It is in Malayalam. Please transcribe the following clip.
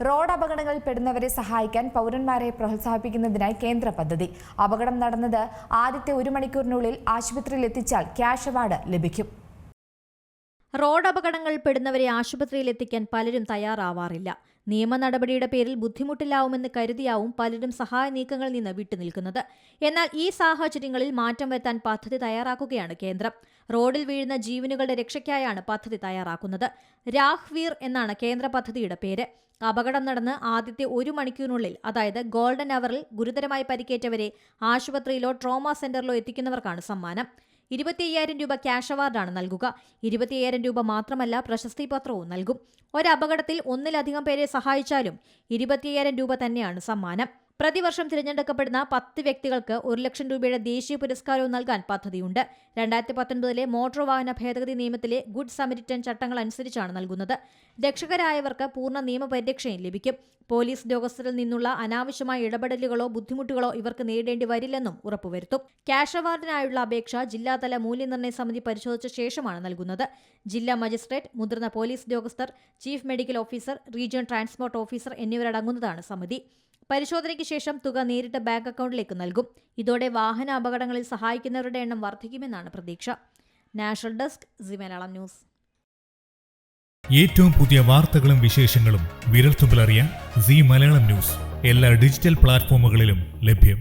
റോഡ് അപകടങ്ങളിൽ പെടുന്നവരെ സഹായിക്കാൻ പൗരന്മാരെ പ്രോത്സാഹിപ്പിക്കുന്നതിനായി കേന്ദ്ര പദ്ധതി. അപകടം നടന്നത് ആദ്യത്തെ 1 മണിക്കൂറിനുള്ളിൽ ആശുപത്രിയിൽ എത്തിച്ചാൽ ക്യാഷ് അവാർഡ് ലഭിക്കും. റോഡ് അപകടങ്ങളിൽ പെടുന്നവരെ ആശുപത്രിയിൽ എത്തിക്കാൻ പലരും തയ്യാറാവാറില്ല. നിയമ നടപടിയുടെ പേരിൽ ബുദ്ധിമുട്ടിലാവുമെന്ന് കരുതിയാവും പലരും സഹായ നീക്കങ്ങളിൽ നിന്ന് വിട്ടുനിൽക്കുന്നത്. എന്നാൽ ഈ സാഹചര്യങ്ങളിൽ മാറ്റം വരുത്താൻ പദ്ധതി തയ്യാറാക്കുകയാണ് കേന്ദ്രം. റോഡിൽ വീഴുന്ന ജീവനുകളുടെ രക്ഷയ്ക്കായാണ് പദ്ധതി തയ്യാറാക്കുന്നത്. രാഹ്വീർ എന്നാണ് കേന്ദ്ര പദ്ധതിയുടെ പേര്. അപകടം നടന്ന് ആദ്യത്തെ 1 മണിക്കൂറിനുള്ളിൽ, അതായത് ഗോൾഡൻ അവറിൽ ഗുരുതരമായി പരിക്കേറ്റവരെ ആശുപത്രിയിലോ ട്രോമ സെന്ററിലോ എത്തിക്കുന്നവർക്കാണ് സമ്മാനം. 25,000 രൂപ ക്യാഷ് അവാർഡാണ് നൽകുക. 25,000 രൂപ മാത്രമല്ല, പ്രശസ്തി പത്രവും നൽകും. ഒരപകടത്തിൽ ഒന്നിലധികം പേരെ സഹായിച്ചാലും 25,000 രൂപ തന്നെയാണ് സമ്മാനം. പ്രതിവർഷം തിരഞ്ഞെടുക്കപ്പെടുന്ന 10 വ്യക്തികൾക്ക് 1 ലക്ഷം രൂപയുടെ ദേശീയ പുരസ്കാരവും നൽകാൻ പദ്ധതിയുണ്ട്. 2019 മോട്ടോർ വാഹന ഭേദഗതി നിയമത്തിലെ ഗുഡ് സമരിറ്റൻ ചട്ടങ്ങൾ അനുസരിച്ചാണ് നൽകുന്നത്. രക്ഷകരായവർക്ക് പൂർണ്ണ നിയമപരിരക്ഷയും ലഭിക്കും. പോലീസ് ഉദ്യോഗസ്ഥരിൽ നിന്നുള്ള അനാവശ്യമായ ഇടപെടലുകളോ ബുദ്ധിമുട്ടുകളോ ഇവർക്ക് നേരിടേണ്ടി വരില്ലെന്നും ഉറപ്പുവരുത്തും. ക്യാഷ് അവാർഡിനായുള്ള അപേക്ഷ ജില്ലാതല മൂല്യനിർണ്ണയ സമിതി പരിശോധിച്ച ശേഷമാണ് നൽകുന്നത്. ജില്ലാ മജിസ്ട്രേറ്റ്, മുതിർന്ന പോലീസ് ഉദ്യോഗസ്ഥർ, chief medical officer, region transport officer എന്നിവരടങ്ങുന്നതാണ് സമിതി. പരിശോധനയ്ക്ക് ശേഷം തുക നേരിട്ട് ബാങ്ക് അക്കൗണ്ടിലേക്ക് നൽകും. ഇതോടെ വാഹന അപകടങ്ങളിൽ സഹായിക്കുന്നവരുടെ എണ്ണം വർദ്ധിക്കുമെന്നാണ് പ്രതീക്ഷ. National desk, C Malayalam news. ഏറ്റവും പുതിയ വാർത്തകളും വിശേഷങ്ങളും വിരൽത്തുമ്പിലറിയാൻ സി മലയാളം ന്യൂസ് എല്ലാ ഡിജിറ്റൽ പ്ലാറ്റ്ഫോമുകളിലും ലഭ്യം.